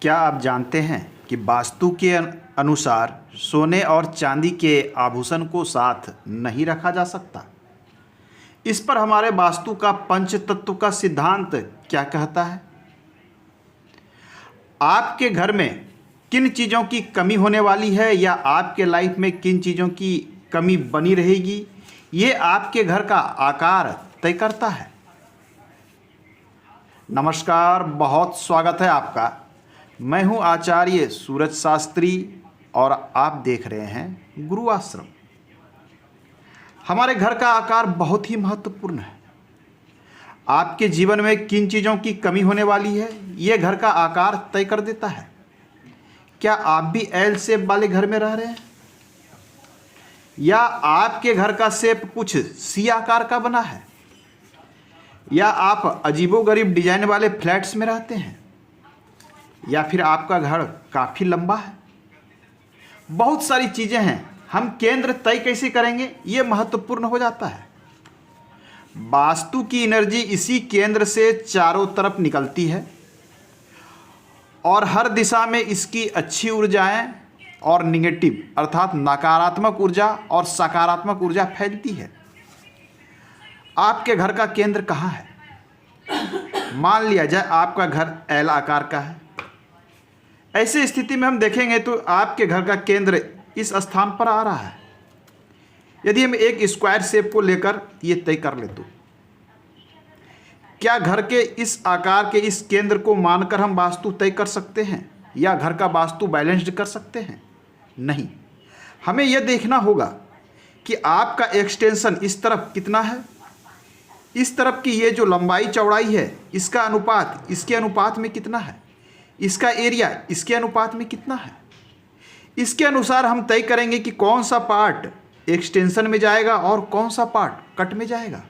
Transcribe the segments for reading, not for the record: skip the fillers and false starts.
क्या आप जानते हैं कि वास्तु के अनुसार सोने और चांदी के आभूषण को साथ नहीं रखा जा सकता? इस पर हमारे वास्तु का पंच तत्व का सिद्धांत क्या कहता है? आपके घर में किन चीज़ों की कमी होने वाली है या आपके लाइफ में किन चीज़ों की कमी बनी रहेगी, ये आपके घर का आकार तय करता है। नमस्कार, बहुत स्वागत है आपका। मैं हूं आचार्य सूरज शास्त्री और आप देख रहे हैं गुरु आश्रम। हमारे घर का आकार बहुत ही महत्वपूर्ण है। आपके जीवन में किन चीज़ों की कमी होने वाली है, ये घर का आकार तय कर देता है। क्या आप भी एल शेप वाले घर में रह रहे हैं या आपके घर का शेप कुछ सी आकार का बना है, या आप अजीबोगरीब डिजाइन वाले फ्लैट्स में रहते हैं, या फिर आपका घर काफ़ी लंबा है। बहुत सारी चीज़ें हैं। हम केंद्र तय कैसे करेंगे, ये महत्वपूर्ण हो जाता है। वास्तु की एनर्जी इसी केंद्र से चारों तरफ निकलती है और हर दिशा में इसकी अच्छी ऊर्जाएं और निगेटिव अर्थात नकारात्मक ऊर्जा और सकारात्मक ऊर्जा फैलती है। आपके घर का केंद्र कहाँ है? मान लिया जाए आपका घर एल आकार का है। ऐसी स्थिति में हम देखेंगे तो आपके घर का केंद्र इस स्थान पर आ रहा है। यदि हम एक स्क्वायर शेप को लेकर ये तय कर ले तो क्या घर के इस आकार के इस केंद्र को मानकर हम वास्तु तय कर सकते हैं या घर का वास्तु बैलेंस्ड कर सकते हैं? नहीं। हमें यह देखना होगा कि आपका एक्सटेंशन इस तरफ कितना है, इस तरफ की ये जो लंबाई चौड़ाई है इसका अनुपात इसके अनुपात में कितना है, इसका एरिया इसके अनुपात में कितना है। इसके अनुसार हम तय करेंगे कि कौन सा पार्ट एक्सटेंशन में जाएगा और कौन सा पार्ट कट में जाएगा।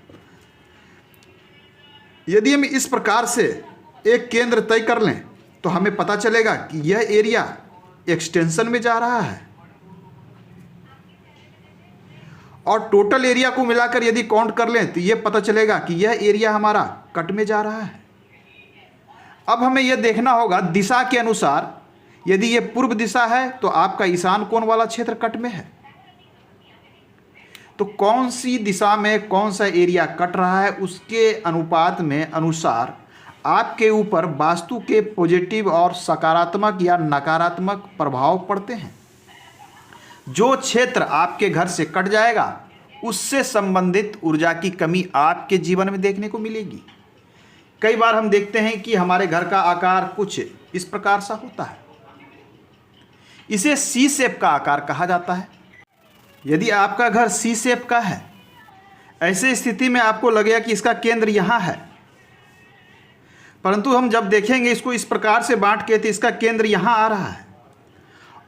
यदि हम इस प्रकार से एक केंद्र तय कर लें तो हमें पता चलेगा कि यह एरिया एक्सटेंशन में जा रहा है और टोटल एरिया को मिलाकर यदि काउंट कर लें तो यह पता चलेगा कि यह एरिया हमारा कट में जा रहा है। अब हमें यह देखना होगा दिशा के अनुसार, यदि यह पूर्व दिशा है तो आपका ईशान कोण वाला क्षेत्र कट में है, तो कौन सी दिशा में कौन सा एरिया कट रहा है उसके अनुपात में अनुसार आपके ऊपर वास्तु के पॉजिटिव और सकारात्मक या नकारात्मक प्रभाव पड़ते हैं। जो क्षेत्र आपके घर से कट जाएगा उससे संबंधित ऊर्जा की कमी आपके जीवन में देखने को मिलेगी। कई बार हम देखते हैं कि हमारे घर का आकार कुछ इस प्रकार सा होता है। इसे सी शेप का आकार कहा जाता है। यदि आपका घर सी शेप का है, ऐसे स्थिति में आपको लगेगा कि इसका केंद्र यहाँ है, परंतु हम जब देखेंगे इसको इस प्रकार से बांट के तो इसका केंद्र यहाँ आ रहा है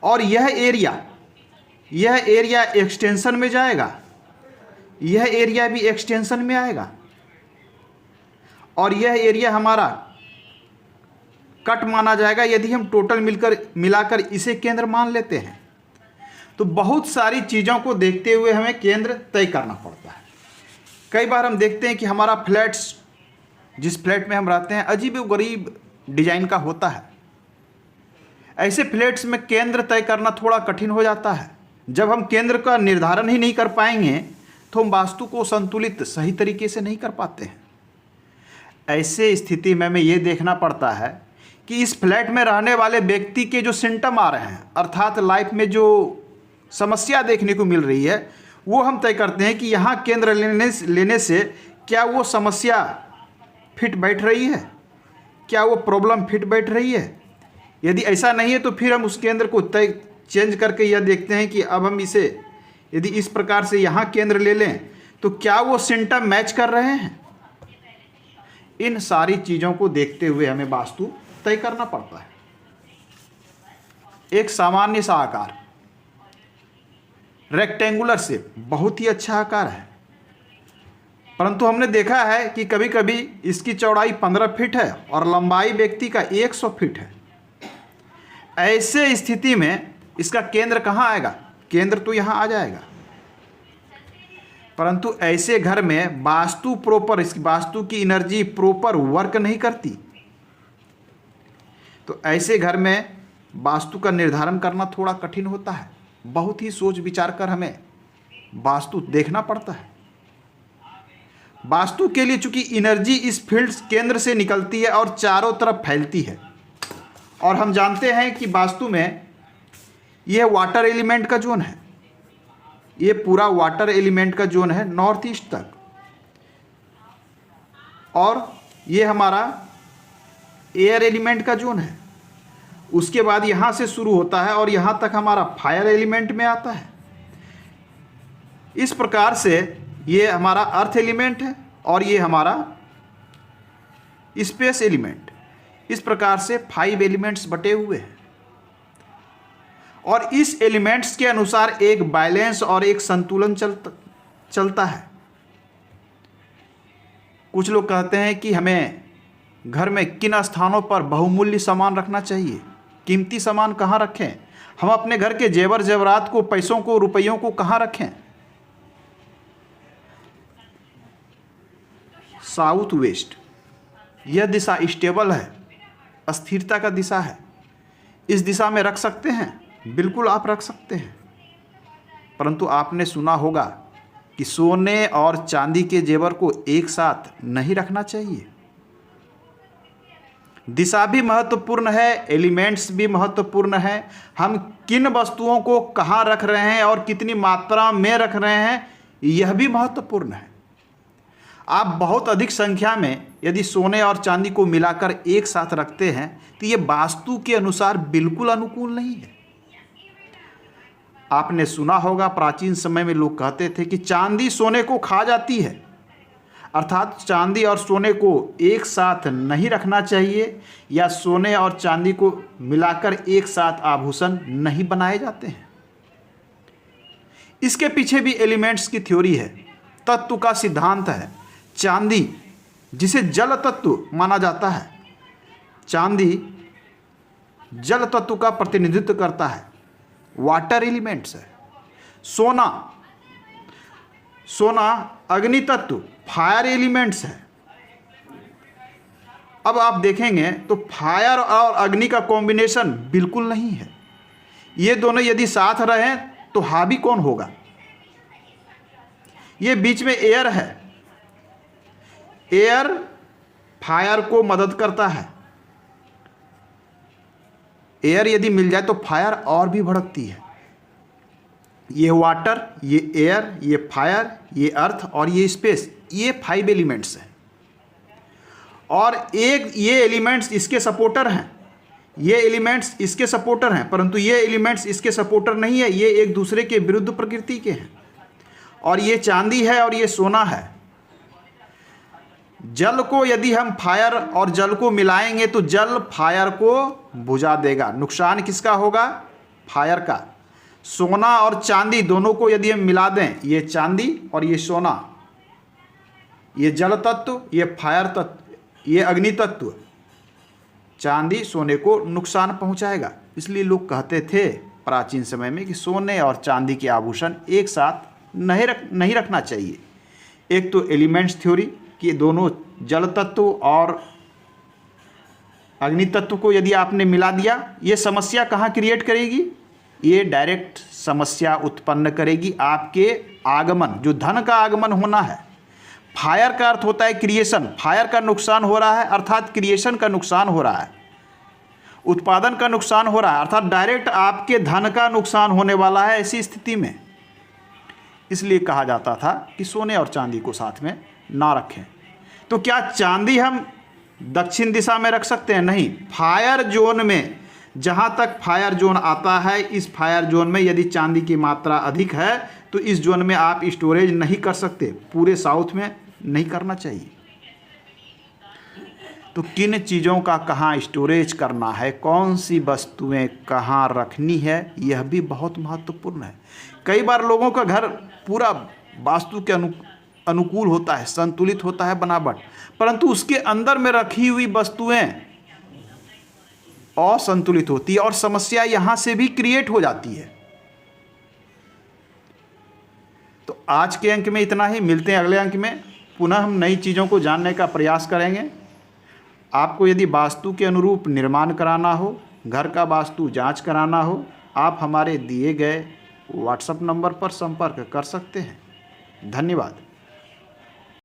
और यह एरिया एक्सटेंशन में जाएगा, यह एरिया भी एक्सटेंशन में आएगा और यह एरिया हमारा कट माना जाएगा यदि हम टोटल मिलाकर इसे केंद्र मान लेते हैं। तो बहुत सारी चीज़ों को देखते हुए हमें केंद्र तय करना पड़ता है। कई बार हम देखते हैं कि हमारा फ्लैट्स, जिस फ्लैट में हम रहते हैं, अजीब-ओ-गरीब डिजाइन का होता है। ऐसे फ्लैट्स में केंद्र तय करना थोड़ा कठिन हो जाता है। जब हम केंद्र का निर्धारण ही नहीं कर पाएंगे तो हम वास्तु को संतुलित सही तरीके से नहीं कर पाते हैं। ऐसे स्थिति में हमें ये देखना पड़ता है कि इस फ्लैट में रहने वाले व्यक्ति के जो सिम्टम आ रहे हैं, अर्थात लाइफ में जो समस्या देखने को मिल रही है, वो हम तय करते हैं कि यहाँ केंद्र लेने से क्या वो समस्या फिट बैठ रही है, क्या वो प्रॉब्लम फिट बैठ रही है। यदि ऐसा नहीं है तो फिर हम उस केंद्र को तय चेंज करके यह देखते हैं कि अब हम इसे यदि इस प्रकार से यहाँ केंद्र ले लें तो क्या वो सिम्टम मैच कर रहे हैं। इन सारी चीज़ों को देखते हुए हमें वास्तु तय करना पड़ता है। एक सामान्य सा आकार रेक्टेंगुलर शेप बहुत ही अच्छा आकार है, परंतु हमने देखा है कि कभी कभी इसकी चौड़ाई 15 फीट है और लंबाई व्यक्ति का 100 फीट है। ऐसे स्थिति में इसका केंद्र कहाँ आएगा? केंद्र तो यहाँ आ जाएगा, परंतु ऐसे घर में वास्तु प्रॉपर, इस वास्तु की एनर्जी प्रॉपर वर्क नहीं करती। तो ऐसे घर में वास्तु का निर्धारण करना थोड़ा कठिन होता है। बहुत ही सोच विचार कर हमें वास्तु देखना पड़ता है। वास्तु के लिए चूंकि एनर्जी इस फील्ड केंद्र से निकलती है और चारों तरफ फैलती है, और हम जानते हैं कि वास्तु में यह वाटर एलिमेंट का जोन है, ये पूरा वाटर एलिमेंट का जोन है नॉर्थ ईस्ट तक, और ये हमारा एयर एलिमेंट का जोन है। उसके बाद यहाँ से शुरू होता है और यहाँ तक हमारा फायर एलिमेंट में आता है। इस प्रकार से ये हमारा अर्थ एलिमेंट है और ये हमारा स्पेस एलिमेंट। इस प्रकार से 5 एलिमेंट्स बटे हुए हैं, और इस एलिमेंट्स के अनुसार एक बैलेंस और एक संतुलन चलता है। कुछ लोग कहते हैं कि हमें घर में किन स्थानों पर बहुमूल्य सामान रखना चाहिए, कीमती सामान कहाँ रखें, हम अपने घर के जेवर जेवरात को, पैसों को, रुपयों को कहाँ रखें। साउथ वेस्ट यह दिशा स्टेबल है, अस्थिरता का दिशा है। इस दिशा में रख सकते हैं, बिल्कुल आप रख सकते हैं, परंतु आपने सुना होगा कि सोने और चांदी के जेवर को एक साथ नहीं रखना चाहिए। दिशा भी महत्वपूर्ण है, एलिमेंट्स भी महत्वपूर्ण है। हम किन वस्तुओं को कहाँ रख रहे हैं और कितनी मात्रा में रख रहे हैं, यह भी महत्वपूर्ण है। आप बहुत अधिक संख्या में यदि सोने और चांदी को मिलाकर एक साथ रखते हैं तो ये वास्तु के अनुसार बिल्कुल अनुकूल नहीं है। आपने सुना होगा प्राचीन समय में लोग कहते थे कि चांदी सोने को खा जाती है, अर्थात चांदी और सोने को एक साथ नहीं रखना चाहिए, या सोने और चांदी को मिलाकर एक साथ आभूषण नहीं बनाए जाते हैं। इसके पीछे भी एलिमेंट्स की थ्योरी है, तत्व का सिद्धांत है। चांदी जिसे जल तत्व माना जाता है, चांदी जल तत्व का प्रतिनिधित्व करता है, वाटर एलिमेंट्स है। सोना अग्नि तत्व, फायर एलिमेंट्स है। अब आप देखेंगे तो फायर और अग्नि का कॉम्बिनेशन बिल्कुल नहीं है। ये दोनों यदि साथ रहें तो हावी कौन होगा। ये बीच में एयर है, एयर फायर को मदद करता है। एयर यदि मिल जाए तो फायर और भी भड़कती है। ये वाटर, ये एयर, ये फायर, ये अर्थ और ये स्पेस, ये 5 एलिमेंट्स हैं, और एक ये एलिमेंट्स इसके सपोर्टर हैं, ये एलिमेंट्स इसके सपोर्टर हैं, परंतु ये एलिमेंट्स इसके सपोर्टर नहीं है, ये एक दूसरे के विरुद्ध प्रकृति के हैं। और ये चांदी है और ये सोना है। जल को यदि हम फायर और जल को मिलाएंगे तो जल फायर को बुझा देगा। नुकसान किसका होगा? फायर का। सोना और चांदी दोनों को यदि हम मिला दें, ये चांदी और ये सोना, ये जल तत्व, ये फायर तत्व, ये अग्नि तत्व, चांदी सोने को नुकसान पहुंचाएगा। इसलिए लोग कहते थे प्राचीन समय में कि सोने और चांदी के आभूषण एक साथ नहीं रखना चाहिए। एक तो एलिमेंट्स थ्योरी कि दोनों जल तत्व और अग्नि तत्व को यदि आपने मिला दिया, ये समस्या कहाँ क्रिएट करेगी? ये डायरेक्ट समस्या उत्पन्न करेगी आपके आगमन, जो धन का आगमन होना है। फायर का अर्थ होता है क्रिएशन, फायर का नुकसान हो रहा है अर्थात क्रिएशन का नुकसान हो रहा है, उत्पादन का नुकसान हो रहा है, अर्थात डायरेक्ट आपके धन का नुकसान होने वाला है ऐसी स्थिति में। इसलिए कहा जाता था कि सोने और चांदी को साथ में ना रखें। तो क्या चांदी हम दक्षिण दिशा में रख सकते हैं? नहीं। फायर जोन में, जहाँ तक फायर जोन आता है, इस फायर जोन में यदि चांदी की मात्रा अधिक है तो इस जोन में आप स्टोरेज नहीं कर सकते, पूरे साउथ में नहीं करना चाहिए। तो किन चीज़ों का कहाँ स्टोरेज करना है, कौन सी वस्तुएं कहाँ रखनी है, यह भी बहुत महत्वपूर्ण है। कई बार लोगों का घर पूरा वास्तु के अनुकूल होता है, संतुलित होता है बनावट, परंतु उसके अंदर में रखी हुई वस्तुएं असंतुलित होती है और समस्या यहाँ से भी क्रिएट हो जाती है। तो आज के अंक में इतना ही, मिलते हैं अगले अंक में। पुनः हम नई चीज़ों को जानने का प्रयास करेंगे। आपको यदि वास्तु के अनुरूप निर्माण कराना हो, घर का वास्तु जांच कराना हो, आप हमारे दिए गए व्हाट्सएप नंबर पर संपर्क कर सकते हैं। धन्यवाद।